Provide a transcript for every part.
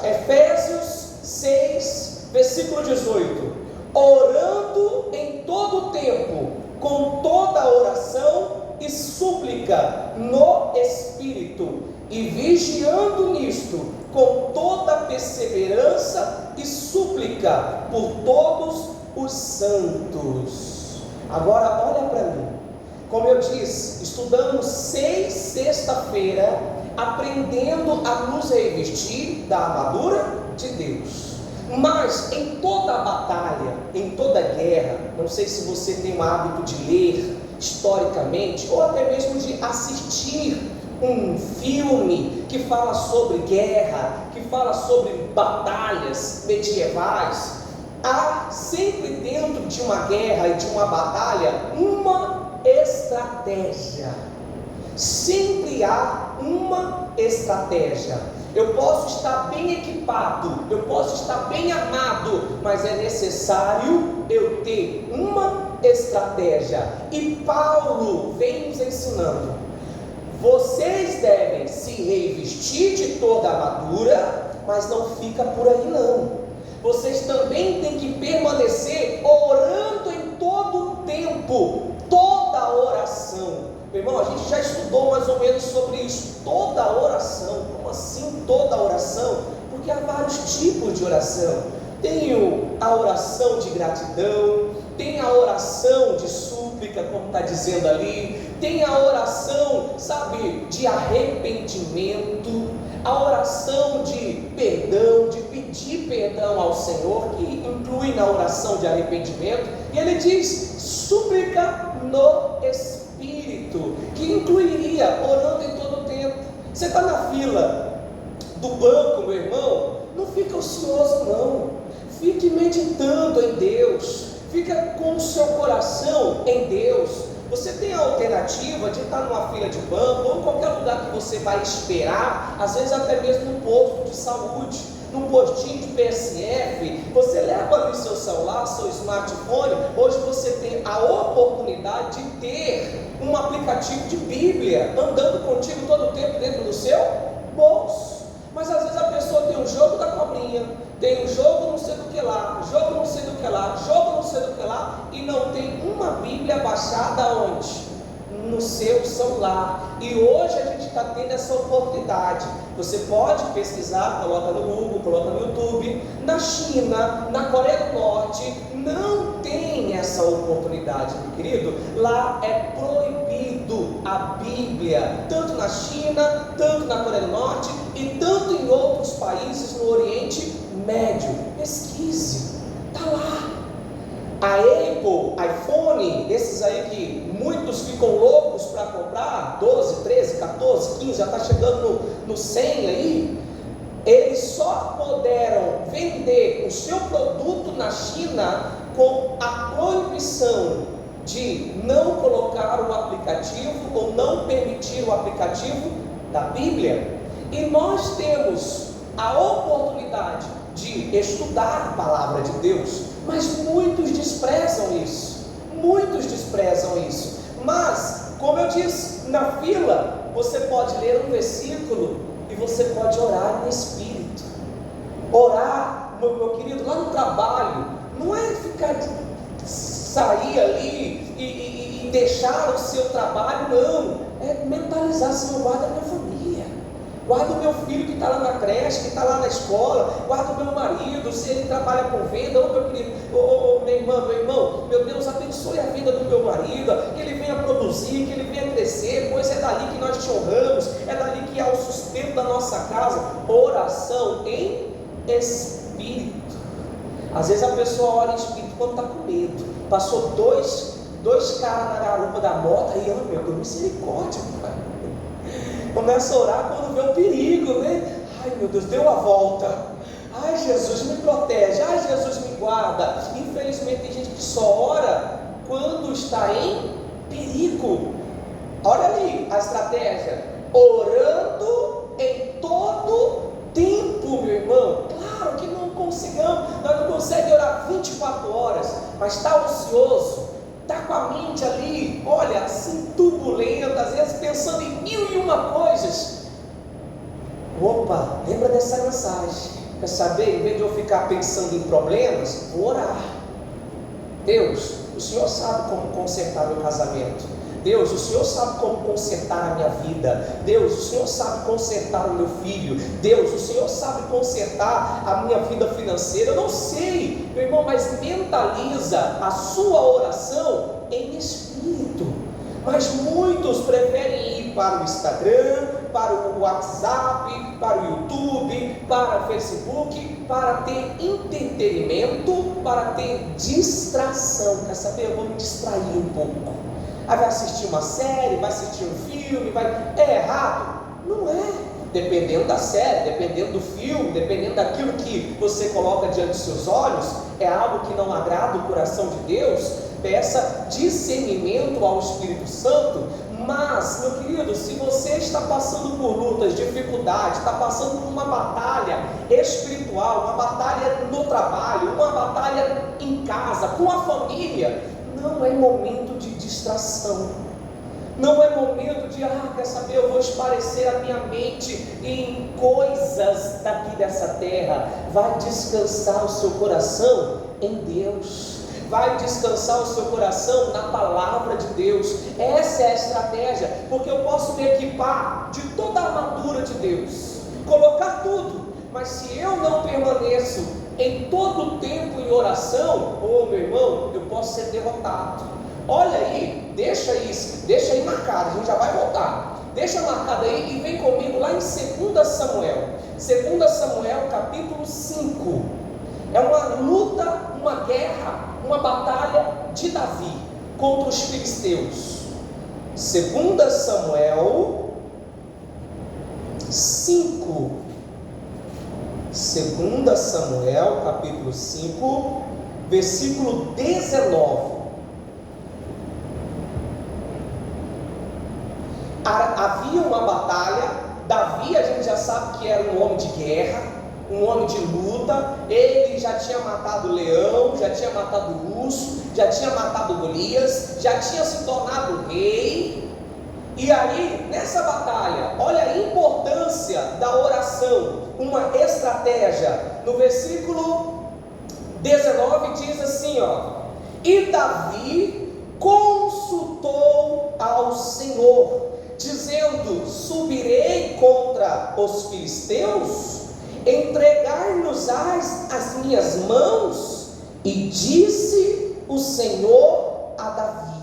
Efésios 6, versículo 18: orando em todo o tempo, com toda oração e súplica no Espírito, e vigiando nisto, com toda perseverança e súplica por todos os santos. Agora olha para mim, como eu disse, estudamos sexta-feira, aprendendo a nos revestir da armadura de Deus. Mas em toda batalha, em toda guerra, não sei se você tem o hábito de ler historicamente, ou até mesmo de assistir um filme que fala sobre guerra, que fala sobre batalhas medievais, há sempre dentro de uma guerra e de uma batalha uma estratégia. Sempre há uma estratégia. Eu posso estar bem equipado, eu posso estar bem armado, mas é necessário eu ter uma estratégia. E Paulo vem nos ensinando: vocês devem se revestir de toda a armadura, mas não fica por aí não. Vocês também têm que permanecer orando em todo o tempo, toda oração. Meu irmão, a gente já estudou mais ou menos sobre isso. Toda oração. Como assim toda oração? Porque há vários tipos de oração. Tem a oração de gratidão, tem a oração de súplica, como está dizendo ali, tem a oração, sabe, de arrependimento, a oração de perdão, de pedir perdão ao Senhor, que inclui na oração de arrependimento. E ele diz súplica no Espírito, que incluiria orando em todo o tempo. Você está na fila do banco, meu irmão, não fica ocioso não, fique meditando em Deus, fica com o seu coração em Deus. Você tem a alternativa de estar numa fila de banco, ou em qualquer lugar que você vai esperar, às vezes até mesmo num posto de saúde, num postinho de PSF, você leva ali seu celular, seu smartphone. Hoje você tem a oportunidade de ter um aplicativo de Bíblia andando contigo todo o tempo dentro do seu bolso. Mas às vezes a pessoa tem um jogo da cobrinha, tem um jogo não sei do que lá, jogo não sei do que lá, jogo não sei do que lá, e não tem uma Bíblia baixada onde? No seu celular. E hoje a gente está tendo essa oportunidade. Você pode pesquisar, coloca no Google, coloca no YouTube. Na China, na Coreia do Norte, não tem essa oportunidade, meu querido. Lá é proibido a Bíblia, tanto na China, tanto na Coreia do Norte e tanto em outros países no Oriente Médio. Pesquise, está lá. A Apple, iPhone, esses aí que muitos ficam loucos para comprar, 12, 13, 14, 15, já está chegando no 100 aí, eles só puderam vender o seu produto na China com a proibição de não colocar o aplicativo ou não permitir o aplicativo da Bíblia. E nós temos a oportunidade de estudar a palavra de Deus, mas muitos desprezam isso, mas, como eu disse, na fila, você pode ler um versículo, e você pode orar no Espírito. Orar, meu querido, lá no trabalho, não é sair ali e deixar o seu trabalho, não, é mentalizar, Senhor, guarda a minha família, guarda o meu filho que está lá na creche, que está lá na escola, guarda o meu marido, se ele trabalha com venda, meu querido, meu irmão, meu Deus, abençoe a vida do meu marido, que ele venha produzir, que ele venha crescer, pois é dali que nós te honramos, é dali que há o sustento da nossa casa. Oração em Espírito. Às vezes a pessoa ora em Espírito quando está com medo. Passou dois caras na garupa da moto, aí, oh meu Deus, misericórdia, pai. Começa a orar quando vê o perigo, né? Ai meu Deus, deu a volta. Ai Jesus, me protege. Ai Jesus, me guarda. Infelizmente tem gente que só ora quando está em perigo. Olha ali a estratégia: orando em todo tempo, meu irmão. Claro que nós não conseguimos orar 24 horas, mas está ocioso, está com a mente ali, olha, assim, turbulenta, às vezes pensando em 1001 coisas. Opa, lembra dessa mensagem, Quer saber? Em vez de eu ficar pensando em problemas, vou orar. Deus, o Senhor sabe como consertar meu casamento. Deus, o Senhor sabe como consertar a minha vida. Deus, o Senhor sabe consertar o meu filho. Deus, o Senhor sabe consertar a minha vida financeira. Eu não sei, meu irmão, mas mentaliza a sua oração em espírito. Mas muitos preferem ir para o Instagram, para o WhatsApp, para o YouTube, para o Facebook, para ter entretenimento, para ter distração. Quer saber? Eu vou me distrair um pouco. Aí vai assistir uma série, vai assistir um filme, é errado? Não é. Dependendo da série, dependendo do filme, dependendo daquilo que você coloca diante dos seus olhos, é algo que não agrada o coração de Deus. Peça discernimento ao Espírito Santo. Mas, meu querido, se você está passando por lutas, dificuldades, está passando por uma batalha espiritual, uma batalha no trabalho, uma batalha em casa, com a família, não é momento de distração. Não é momento de, quer saber, eu vou esparecer a minha mente em coisas daqui dessa terra. Vai descansar o seu coração em Deus. Vai descansar o seu coração na palavra de Deus. Essa é a estratégia, porque eu posso me equipar de toda a armadura de Deus, colocar tudo, mas se eu não permaneço em todo o tempo em oração, meu irmão, eu posso ser derrotado. Olha aí, deixa aí marcado, a gente já vai voltar. Deixa marcado aí e vem comigo lá em 2 Samuel. 2 Samuel capítulo 5. É uma luta, uma guerra, uma batalha de Davi contra os filisteus. 2 Samuel 5. 2 Samuel capítulo 5, versículo 19. Havia uma batalha. Davi, a gente já sabe que era um homem de guerra, um homem de luta. Ele já tinha matado o leão, já tinha matado o urso, já tinha matado Golias, já tinha se tornado rei. E aí, nessa batalha, olha a importância da oração, uma estratégia. No versículo 19 diz assim, e Davi consultou ao Senhor, dizendo: subirei contra os filisteus, entregar-nos-ás as minhas mãos? E disse o Senhor a Davi: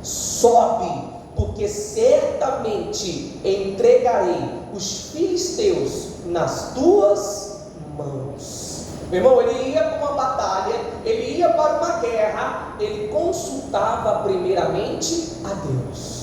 sobe, porque certamente entregarei os filisteus nas tuas mãos. Meu irmão, ele ia para uma batalha, ele ia para uma guerra, ele consultava primeiramente a Deus.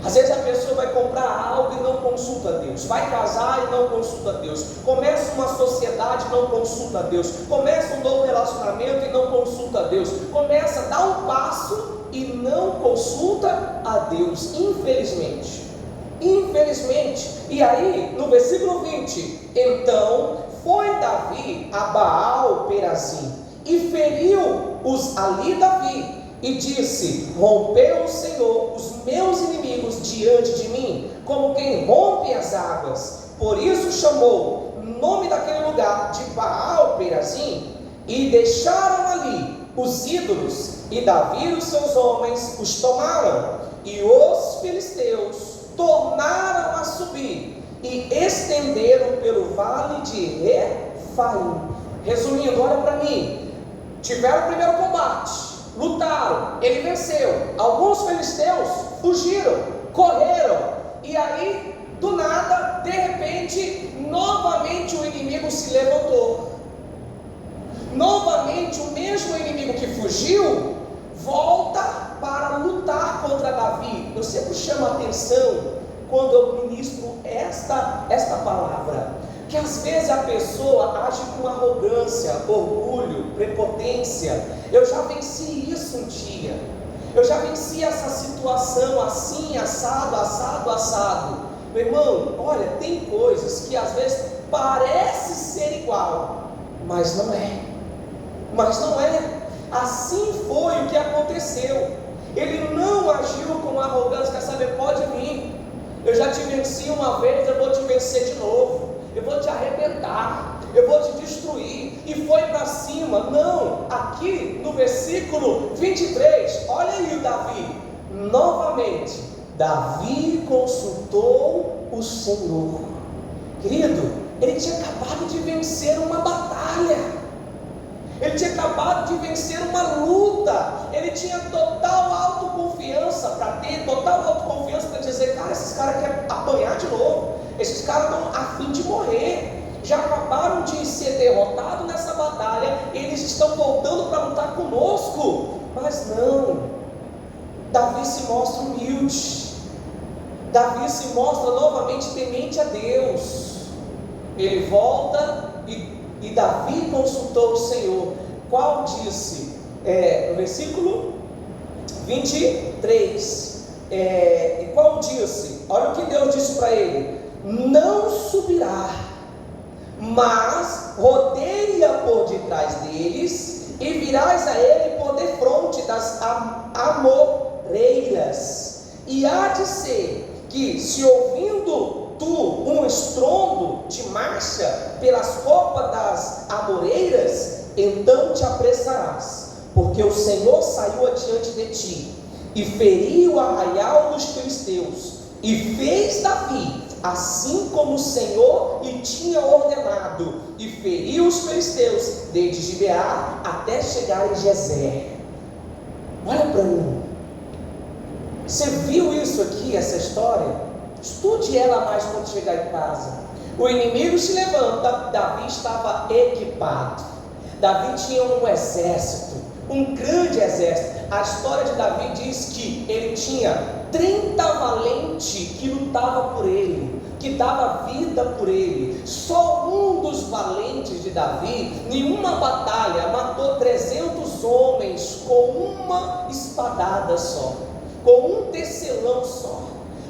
Às vezes a pessoa vai comprar algo e não consulta a Deus, vai casar e não consulta a Deus, começa uma sociedade e não consulta a Deus, começa um novo relacionamento e não consulta a Deus, começa a dar um passo e não consulta a Deus, infelizmente. E aí no versículo 20, então foi Davi a Baal Perazim e feriu-os ali Davi, e disse: rompeu o Senhor os meus inimigos diante de mim, como quem rompe as águas. Por isso chamou o nome daquele lugar de Baal Perazim. E deixaram ali os ídolos, e Davi e os seus homens os tomaram, e os filisteus tornaram a subir, e estenderam pelo vale de Refaim. Resumindo, olha para mim, tiveram o primeiro combate, lutaram, ele venceu. Alguns filisteus fugiram, correram, e aí, do nada, de repente, novamente o inimigo se levantou. Novamente o mesmo inimigo que fugiu volta para lutar contra Davi. Eu sempre chamo a atenção quando eu ministro esta palavra, que às vezes a pessoa age com arrogância, orgulho, prepotência. Eu já venci isso um dia, eu já venci essa situação assim, assado. Meu irmão, olha, tem coisas que às vezes parece ser igual, mas não é. Assim foi o que aconteceu. Ele não agiu com arrogância. Quer saber? Pode vir, eu já te venci uma vez, eu vou te vencer de novo, eu vou te arrebentar. eu vou te destruir, e foi para cima. Não, aqui no versículo 23, olha aí o Davi, novamente, Davi consultou o Senhor. Querido, ele tinha acabado de vencer uma batalha, ele tinha acabado de vencer uma luta, ele tinha total autoconfiança para ter, total autoconfiança para dizer, cara, esses caras querem apanhar de novo, esses caras estão a fim de morrer, já acabaram de ser derrotados nessa batalha, eles estão voltando para lutar conosco. Mas não, Davi se mostra humilde, Davi se mostra novamente temente a Deus. Ele volta e Davi consultou o Senhor. Qual disse? No versículo 23. E qual disse? Olha o que Deus disse para ele: não subirá, mas rodeia por detrás deles, e virás a ele por defronte das amoreiras. E há de ser que, se ouvindo tu um estrondo de marcha pelas copas das amoreiras, então te apressarás, porque o Senhor saiu adiante de ti, e feriu o arraial dos filisteus, e fez Davi assim como o Senhor lhe tinha ordenado, e feriu os filisteus desde Gibeá até chegar em Gezer. Olha para mim, você viu isso aqui, essa história? Estude ela mais quando chegar em casa. O inimigo se levanta, Davi estava equipado, Davi tinha um exército, um grande exército. A história de Davi diz que ele tinha 30 valentes que lutavam por ele, que dava vida por ele. Só um dos valentes de Davi, em uma batalha, matou 300 homens com uma espadada só, com um tecelão só.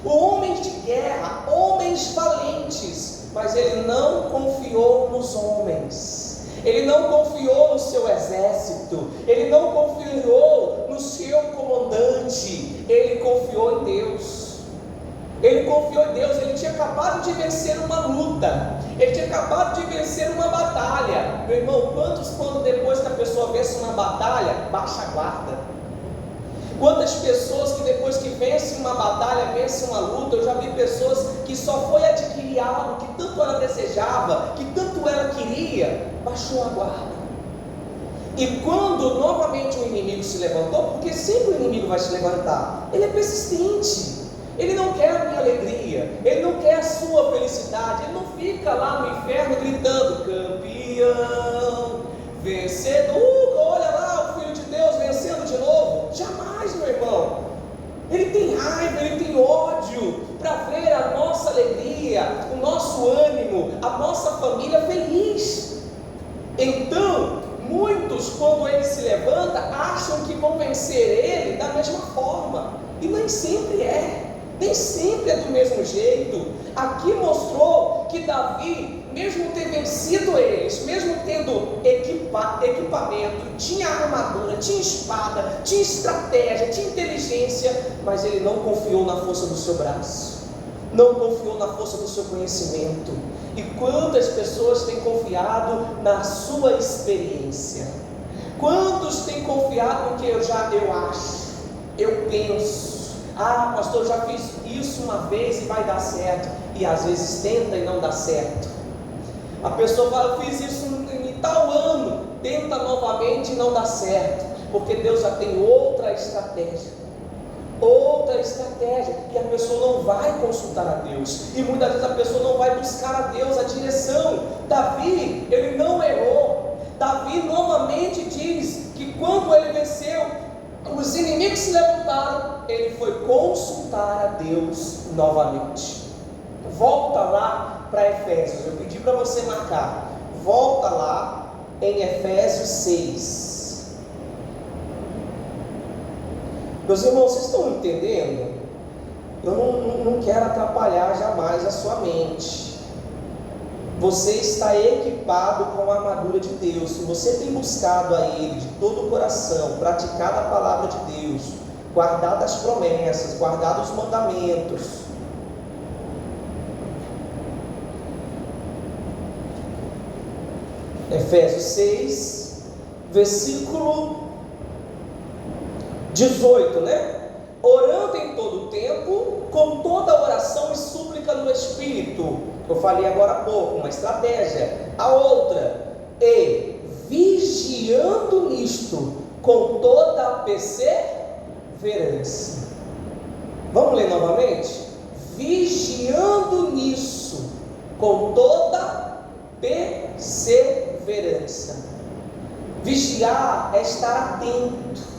Homens de guerra, homens valentes, mas ele não confiou nos homens, ele não confiou no seu exército, ele não confiou no seu comandante, ele confiou em Deus. Ele confiou em Deus. Ele tinha acabado de vencer uma luta, ele tinha acabado de vencer uma batalha. Meu irmão, quantos, quando depois que a pessoa vence uma batalha, baixa a guarda? Quantas pessoas que depois que vencem uma batalha, vencem uma luta, eu já vi pessoas que só foi adquirir algo que tanto ela desejava, que tanto ela queria, baixou a guarda. E quando novamente o inimigo se levantou, porque sempre o inimigo vai se levantar, ele é persistente, ele não quer a minha alegria, ele não quer a sua felicidade, ele não fica lá no inferno gritando, campeão, vencedor, olha lá o Filho de Deus vencendo de novo. Jamais, meu irmão. Ele tem raiva, ele tem ódio para ver a nossa alegria, o nosso ânimo, a nossa família feliz. Então, muitos, quando ele se levanta, acham que vão vencer ele da mesma forma, e nem sempre é. Nem sempre é do mesmo jeito. Aqui mostrou que Davi, mesmo ter vencido eles, mesmo tendo equipamento, tinha armadura, tinha espada, tinha estratégia, tinha inteligência, mas ele não confiou na força do seu braço, não confiou na força do seu conhecimento. E quantas pessoas têm confiado na sua experiência? Quantos têm confiado no que eu acho, eu penso? Ah, pastor, já fiz isso uma vez e vai dar certo. E às vezes tenta e não dá certo. A pessoa fala, eu fiz isso em tal ano, tenta novamente e não dá certo, porque Deus já tem outra estratégia. E a pessoa não vai consultar a Deus, e muitas vezes a pessoa não vai buscar a Deus a direção. Davi, ele não errou. Davi novamente diz que quando ele venceu, os inimigos se levantaram, ele foi consultar a Deus novamente. Volta lá para Efésios, eu pedi para você marcar, volta lá em Efésios 6. Meus irmãos, vocês estão entendendo? Eu não quero atrapalhar jamais a sua mente. Você está equipado com a armadura de Deus. Se você tem buscado a Ele de todo o coração, praticado a palavra de Deus, guardado as promessas, guardado os mandamentos, Efésios 6, versículo 18, né? Orando em todo o tempo, com toda oração e súplica no Espírito. Eu falei agora há pouco, uma estratégia. A outra, e vigiando nisto, com toda a perseverança. Vamos ler novamente? Vigiando nisso, com toda perseverança. Vigiar é estar atento.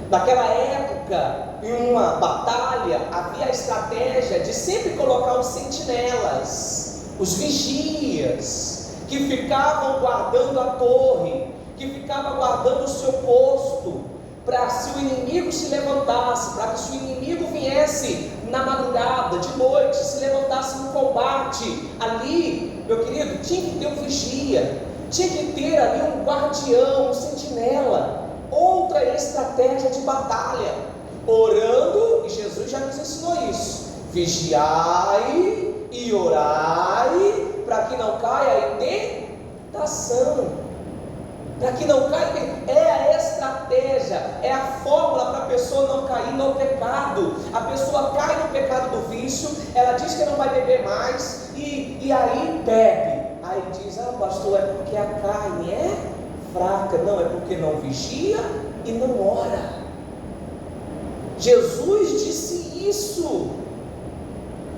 Naquela época, em uma batalha, havia a estratégia de sempre colocar os sentinelas, os vigias, que ficavam guardando a torre, que ficavam guardando o seu posto, para se o inimigo se levantasse, para que se o inimigo viesse na madrugada, de noite, se levantasse no combate, ali, meu querido, tinha que ter um vigia, tinha que ter ali um guardião, um sentinela. Outra estratégia de batalha, orando, e Jesus já nos ensinou isso: vigiai e orai, para que não caia em tentação, para que não caia é a estratégia, é a fórmula para a pessoa não cair no pecado. A pessoa cai no pecado do vício, ela diz que não vai beber mais, e aí bebe, aí diz, pastor, é porque a carne é fraca. Não, é porque não vigia e não ora. Jesus disse isso.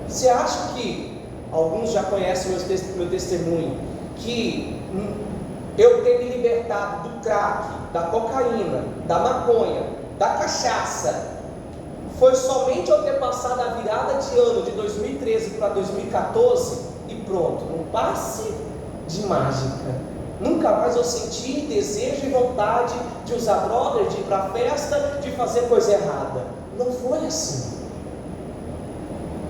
Você acha que alguns já conhecem meu testemunho, que eu ter me libertado do crack, da cocaína, da maconha, da cachaça, foi somente eu ter passado a virada de ano de 2013 para 2014 e pronto, um passe de mágica. Nunca mais eu senti desejo e vontade de usar drogas, de ir para a festa, de fazer coisa errada. Não foi assim.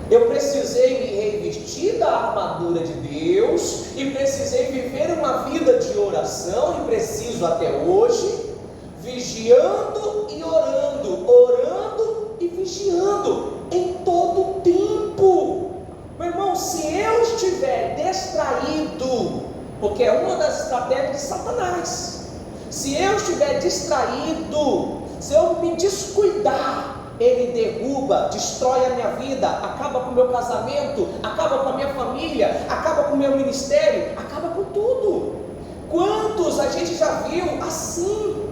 Eu precisei me revestir da armadura de Deus, e precisei viver uma vida de oração, e preciso até hoje, vigiando e orando, orando e vigiando, em todo o tempo. Meu irmão, se eu estiver distraído, porque é uma das estratégias de Satanás, se eu estiver distraído, se eu me descuidar, ele derruba, destrói a minha vida, acaba com o meu casamento, acaba com a minha família, acaba com o meu ministério, acaba com tudo. Quantos a gente já viu assim?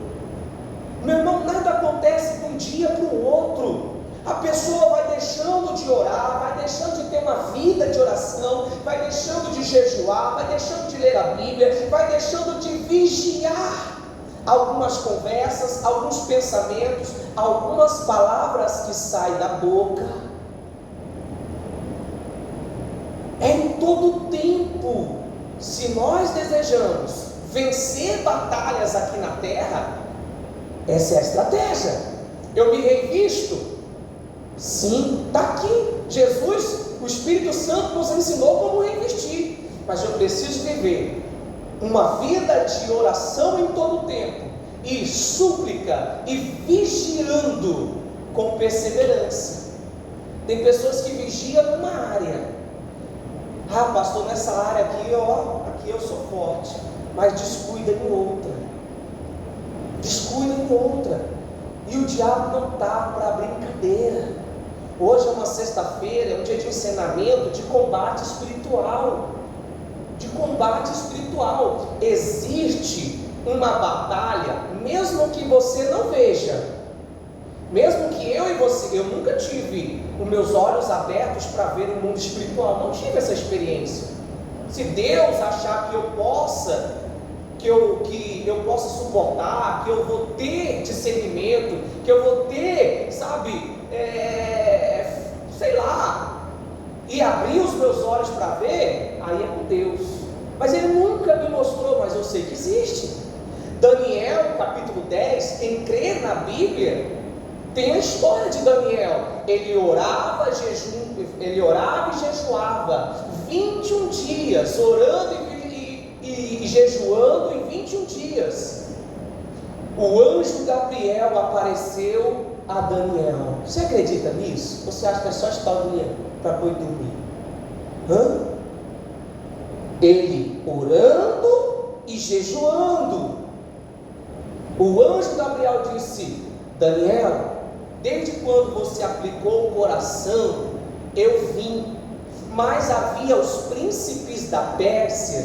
Meu irmão, nada acontece de um dia para o outro. A pessoa vai deixando de orar, vai deixando de ter uma vida de oração, vai deixando de jejuar, vai deixando de ler a Bíblia, vai deixando de vigiar. Algumas conversas, alguns pensamentos, algumas palavras que saem da boca. É em todo o tempo. Se nós desejamos vencer batalhas aqui na terra, essa é a estratégia. Eu me revisto. Sim, está aqui. Jesus, o Espírito Santo nos ensinou como revestir. Mas eu preciso viver uma vida de oração em todo o tempo, e súplica, e vigiando com perseverança. Tem pessoas que vigiam numa área. Pastor, nessa área aqui, aqui eu sou forte, mas descuida em outra. Descuida em outra. E o diabo não está para brincadeira. Hoje é uma sexta-feira, é um dia de ensinamento, de combate espiritual. De combate espiritual. Existe uma batalha, mesmo que você não veja, mesmo que eu e você, eu nunca tive os meus olhos abertos para ver o mundo espiritual, não tive essa experiência. Se Deus achar que eu possa, que eu possa suportar, que eu vou ter discernimento, que eu vou ter, sei lá, e abrir os meus olhos para ver, aí é com Deus. Mas Ele nunca me mostrou, mas eu sei que existe. Daniel, capítulo 10, quem crê na Bíblia, tem a história de Daniel. Ele orava e jejuava 21 dias, orando e jejuando em 21 dias. O anjo Gabriel apareceu a Daniel. Você acredita nisso? Você acha que é só historinha para poder dormir? Ele orando e jejuando. O anjo Gabriel disse: Daniel, desde quando você aplicou o coração, eu vim, mas havia os príncipes da Pérsia,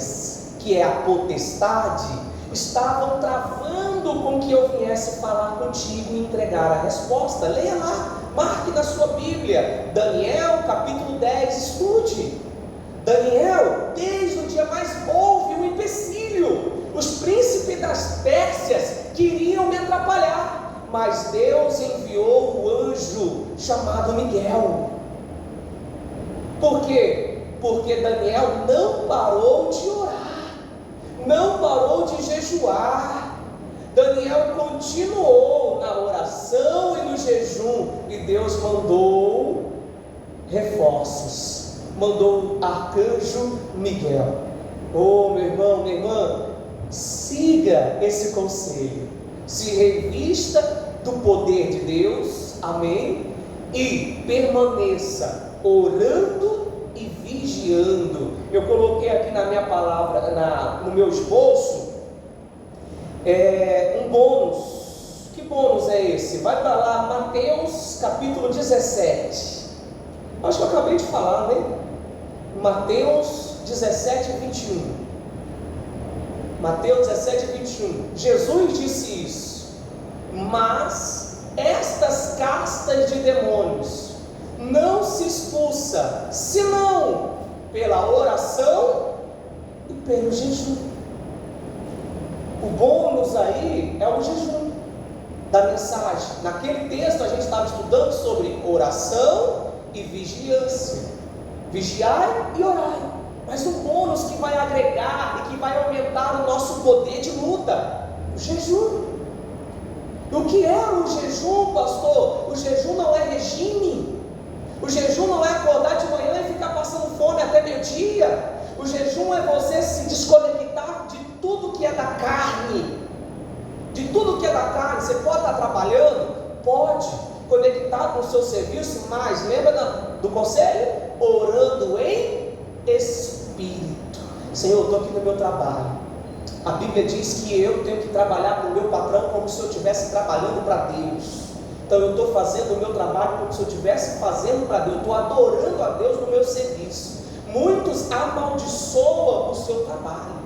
que é a potestade, estavam travando com que eu viesse falar contigo e entregar a resposta. Leia lá, marque na sua Bíblia, Daniel capítulo 10, estude. Daniel, desde o dia mais houve um empecilho. Os príncipes das Pérsias queriam me atrapalhar, mas Deus enviou o anjo chamado Miguel. Por quê? Porque Daniel não parou de orar, não parou de jejuar. Daniel continuou na oração e no jejum, e Deus mandou reforços, mandou o arcanjo Miguel. Oh, meu irmão, minha irmã, siga esse conselho, se revista do poder de Deus, amém? E permaneça orando e vigiando. Eu coloquei aqui na minha palavra, no meu esboço, um bônus. Que bônus é esse? Vai para lá, Mateus capítulo 17. Acho que eu acabei de falar, né? Mateus 17, 21. Mateus 17, 21. Jesus disse isso: mas estas castas de demônios não se expulsa, senão pela oração e pelo jejum. O bônus aí é o jejum da mensagem. Naquele texto a gente estava estudando sobre oração e vigilância. Vigiai e orai. Mas o bônus que vai agregar e que vai aumentar o nosso poder de luta, o jejum. O que é o jejum, pastor? O jejum não é regime. O jejum não é acordar de manhã e ficar passando fome até meio-dia. O jejum é você se desconectar de tudo que é da carne. De tudo que é da carne. Você pode estar trabalhando? Pode. Conectado no seu serviço, mas lembra do conselho? Orando em espírito. Senhor, eu estou aqui no meu trabalho. A Bíblia diz que eu tenho que trabalhar com o meu patrão como se eu estivesse trabalhando para Deus. Então eu estou fazendo o meu trabalho como se eu estivesse fazendo para Deus. Eu estou adorando a Deus no meu serviço. Muitos amaldiçoam o seu trabalho,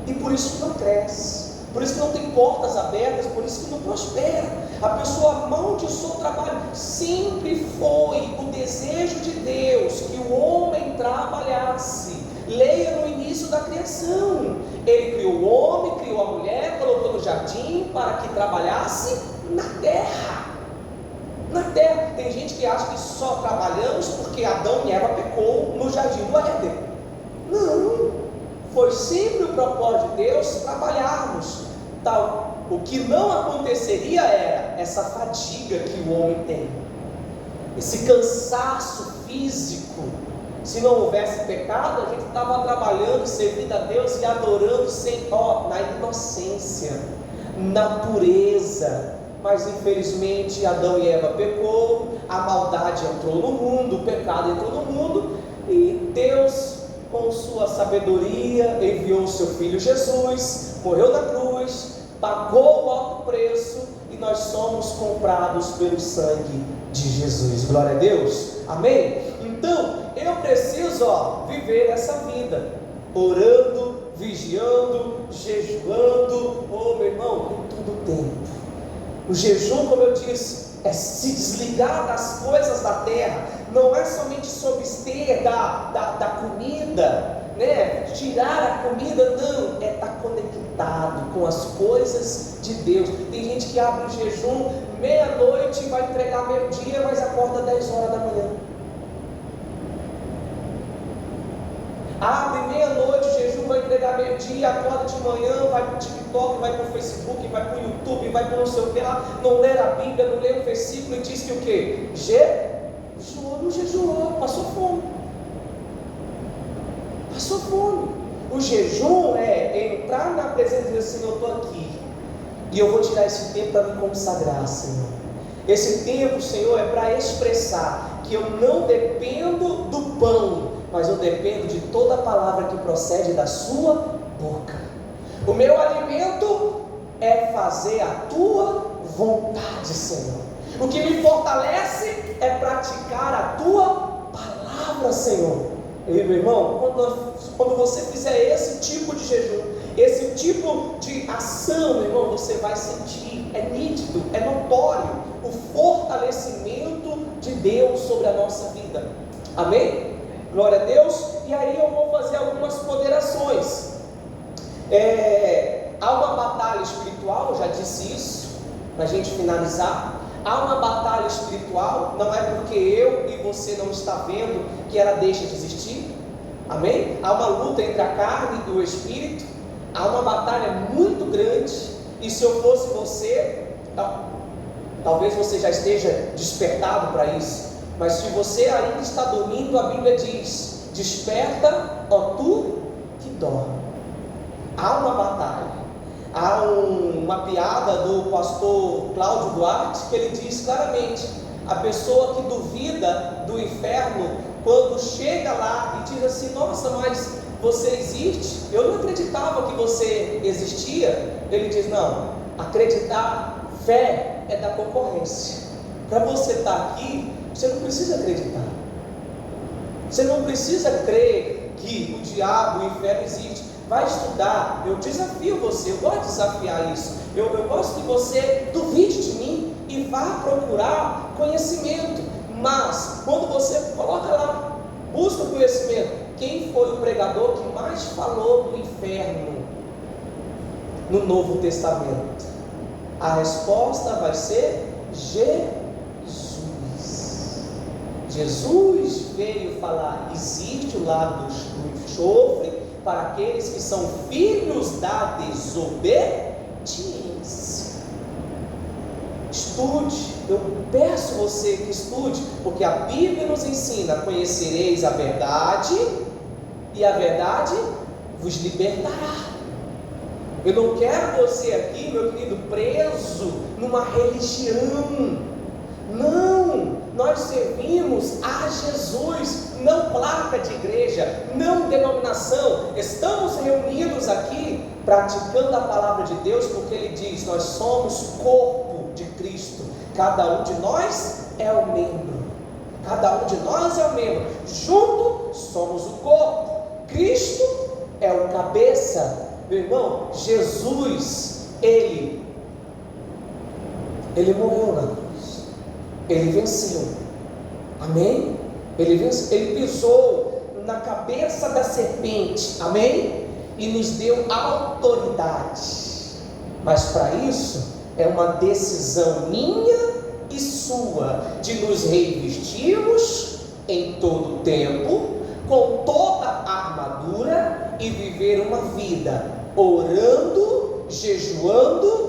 e por isso não cresce, por isso que não tem portas abertas, por isso que não prospera. A pessoa amaldiçoa o trabalho. Sempre foi o desejo de Deus que o homem trabalhasse. Leia no início da criação. Ele criou o homem, criou a mulher, colocou no jardim para que trabalhasse na terra. Na terra. Tem gente que acha que só trabalhamos porque Adão e Eva pecou no jardim do Éden. Não. Foi sempre o propósito de Deus trabalharmos. Tal. O que não aconteceria era essa fadiga que o homem tem, esse cansaço físico. Se não houvesse pecado, a gente estava trabalhando, servindo a Deus e adorando na inocência, na pureza. Mas infelizmente Adão e Eva pecou, a maldade entrou no mundo, o pecado entrou no mundo, e Deus, com sua sabedoria, enviou o seu Filho Jesus, morreu na cruz, pagou o alto preço, e nós somos comprados pelo sangue de Jesus. Glória a Deus, amém? Então, eu preciso viver essa vida, orando, vigiando, jejuando, meu irmão, em todo tempo. O jejum, como eu disse, é se desligar das coisas da terra. Não é somente se abster da comida, né? Tirar a comida, não, é estar conectado com as coisas de Deus. Tem gente que abre o jejum meia-noite, vai entregar meio-dia, mas acorda 10 horas da manhã. Abre meia-noite, o jejum, vai entregar meio-dia, acorda de manhã, vai para o TikTok, vai para o Facebook, vai para o YouTube, vai para não sei o que lá, não lê a Bíblia, não lê o versículo e diz que o quê? Jejuou, não jejuou, passou fome. Passou fome. O jejum é entrar na presença de Deus. Senhor, eu estou aqui, e eu vou tirar esse tempo para me consagrar, Senhor. Esse tempo, Senhor, é para expressar que eu não dependo do pão, mas eu dependo de toda a palavra que procede da sua boca. O meu alimento é fazer a tua vontade, Senhor. O que me fortalece é praticar a tua palavra, Senhor. E meu irmão, quando você fizer esse tipo de jejum, esse tipo de ação, meu irmão, você vai sentir, é nítido, é notório, o fortalecimento de Deus sobre a nossa vida. Amém? Glória a Deus. E aí eu vou fazer algumas ponderações. Há uma batalha espiritual, eu já disse isso, para a gente finalizar. Há uma batalha espiritual, não é porque eu e você não está vendo que ela deixa de existir. Amém? Há uma luta entre a carne e o espírito. Há uma batalha muito grande. E se eu fosse você, talvez você já esteja despertado para isso. Mas se você ainda está dormindo, a Bíblia diz: desperta, ó tu que dorme. Há uma batalha. Há uma piada do pastor Cláudio Duarte, que ele diz claramente: a pessoa que duvida do inferno, quando chega lá e diz assim: nossa, mas você existe? Eu não acreditava que você existia. Ele diz: não, acreditar, fé é da concorrência. Para você estar aqui, você não precisa acreditar. Você não precisa crer que o diabo, o inferno existe. Vai estudar, eu desafio você, eu gosto de desafiar isso. Eu gosto que você duvide de mim e vá procurar conhecimento. Mas, quando você coloca lá, busca conhecimento. Quem foi o pregador que mais falou do inferno no Novo Testamento? A resposta vai ser Jesus. Jesus veio falar: existe o lago do enxofre para aqueles que são filhos da desobediência. Estude, eu peço você que estude, porque a Bíblia nos ensina: conhecereis a verdade, e a verdade vos libertará. Eu não quero você aqui, meu querido, preso numa religião. Não, nós servimos a Jesus, não placa de igreja, não denominação. Estamos reunidos aqui praticando a palavra de Deus, porque Ele diz: nós somos corpo de Cristo, cada um de nós é o membro, cada um de nós é o membro, junto somos o corpo. Cristo é o cabeça. Meu irmão, Jesus, Ele morreu na cruz, Ele venceu, amém? Ele venceu, Ele pisou na cabeça da serpente, amém? E nos deu autoridade. Mas para isso é uma decisão minha e sua, de nos revestirmos em todo o tempo, com toda a armadura, e viver uma vida orando, jejuando